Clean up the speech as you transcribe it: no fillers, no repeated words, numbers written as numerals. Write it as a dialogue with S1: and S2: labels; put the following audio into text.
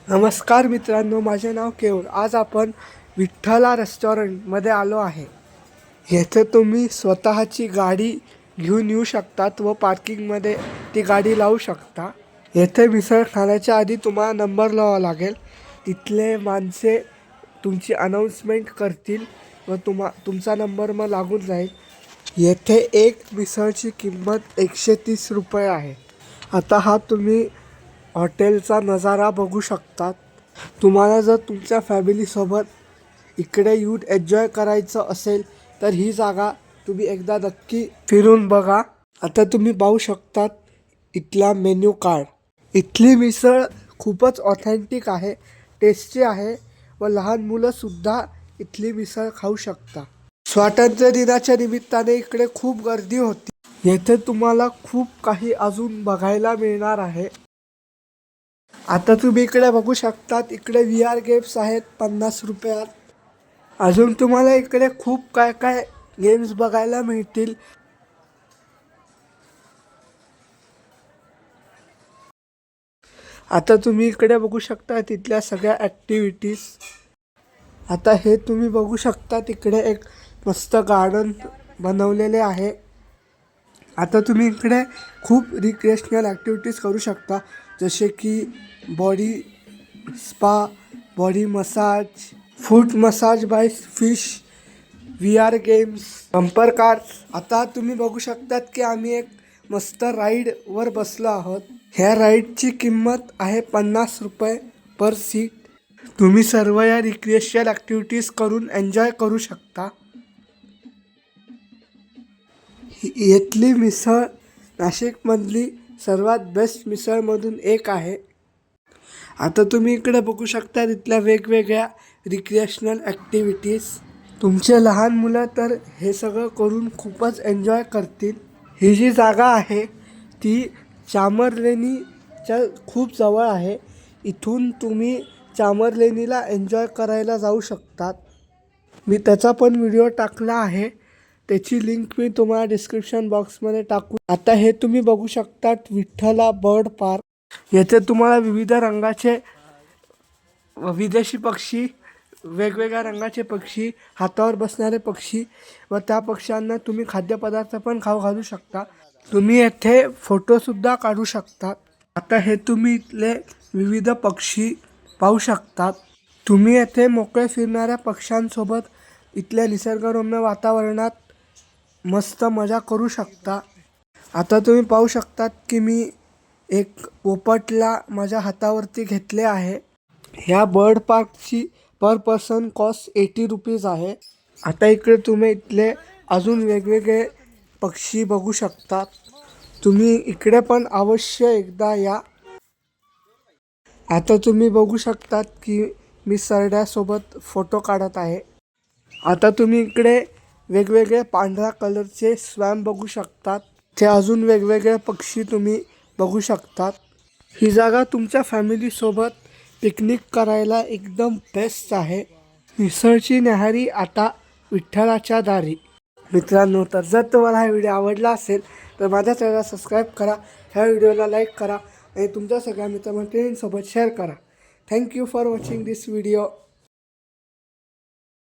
S1: नमस्कार मित्रांनो, माझे नाव केवळ. आज आपण विठ्ठला रेस्टॉरंटमध्ये आलो आहे. येथे तुम्ही स्वतःची गाडी घेऊन येऊ शकतात व पार्किंगमध्ये ती गाडी लावू शकता. येथे मिसळ खाण्याच्या आधी तुम्हाला नंबर लावावा लागेल. तिथले माणसे तुमची अनाऊन्समेंट करतील व तुमचा नंबर मग लागून जाईल. येथे एक मिसळची किंमत 130 रुपये आहे. आता हा तुम्ही हॉटेलचा नजारा बघू शकतात. तुम्हाला जर तुमच्या फॅमिलीसोबत इकडे येऊन एन्जॉय करायचं असेल तर ही जागा तुम्ही एकदा नक्की फिरून बघा. आता तुम्ही पाहू शकतात इथला मेन्यू कार्ड. इथली मिसळ खूपच ऑथेंटिक आहे, टेस्टी आहे व लहान मुलंसुद्धा इथली मिसळ खाऊ शकता. स्वातंत्र्य दिनाच्या निमित्ताने इकडे खूप गर्दी होती. येथे तुम्हाला खूप काही अजून बघायला मिळणार आहे. आता तुम्ही इकडे बघू शकतात, इकडे VR गेम्स आहेत 50 रुपयात. अजून तुम्हाला इकडे खूप काय काय गेम्स बघायला मिळतील. आता तुम्ही इकडे बघू शकता तिथल्या सगळ्या ॲक्टिव्हिटीज. आता हे तुम्ही बघू शकता तिकडे एक मस्त गार्डन बनवलेले आहे. आता तुम्ही इकडे खूप रिक्रिएशनल ॲक्टिव्हिटीज करू शकता, जसे की body spa, body massage, foot massage by fish, VR games, bumper cars. आता तुम्ही बघू शकतात की आम्ही एक मस्त राईडवर बसलो आहोत. ह्या राईडची किंमत आहे 50 रुपये पर सीट. तुम्ही सर्व या रिक्रिएशनल ॲक्टिव्हिटीज करून एन्जॉय करू शकता. इथली मिसळ नाशिकमधली सर्वात बेस्ट मिसळमधून एक आहे. आता तुम्ही इकडे बघू शकता तिथल्या वेगवेगळ्या रिक्रिएशनल ॲक्टिव्हिटीज. तुमचे लहान मुलं तर हे सगळं करून खूपच एन्जॉय करतील. ही जी जागा आहे ती चामरलेनीच्या खूप जवळ आहे. इथून तुम्ही चामरलेनीला एन्जॉय करायला जाऊ शकतात. मी त्याचा पण व्हिडिओ टाकला आहे, त्याची लिंक मी तुम्हाला डिस्क्रिप्शन बॉक्समध्ये टाकू. आता हे तुम्ही बघू शकतात विठ्ठला बर्ड पार्क. येथे तुम्हाला विविध रंगाचे विदेशी पक्षी, वेगवेगळ्या रंगाचे पक्षी, हातावर बसणारे पक्षी व त्या पक्ष्यांना तुम्ही खाद्यपदार्थ पण खाऊ घालू शकता. तुम्ही येथे फोटोसुद्धा काढू शकता. आता हे तुम्ही इथले विविध पक्षी पाहू शकतात. तुम्ही येथे मोकळे फिरणाऱ्या पक्ष्यांसोबत इथल्या निसर्गरम्य वातावरणात मस्त मजा करू शकता. आता तुम्ही पाहू शकतात की मी एक पोपटला माझ्या हातावरती घेतले आहे. ह्या बर्ड पार्कची पर पर्सन कॉस्ट 80 रुपीज आहे. आता इकडे तुम्ही इथले अजून वेगवेगळे पक्षी बघू शकता. तुम्ही इकडे पण अवश्य एकदा या. आता तुम्ही बघू शकतात की मी सरड्यासोबत फोटो काढत आहे. आता तुम्ही इकडे वेगवेगळे पांढऱ्या कलरचे स्वॅम बघू शकतात. ते अजून वेगवेगळे पक्षी तुम्ही बघू शकतात. ही जागा तुमच्या फॅमिलीसोबत पिकनिक करायला एकदम बेस्ट आहे. मिसळची न्याहारी आता विठ्ठलाच्या दारी. मित्रांनो, तर जर तुम्हाला हा व्हिडिओ आवडला असेल तर माझ्या चॅनलला सबस्क्राईब करा, ह्या व्हिडिओला लाईक करा आणि तुमच्या सगळ्या मित्रमैत्रिणींसोबत शेअर करा. Thank you for watching this video.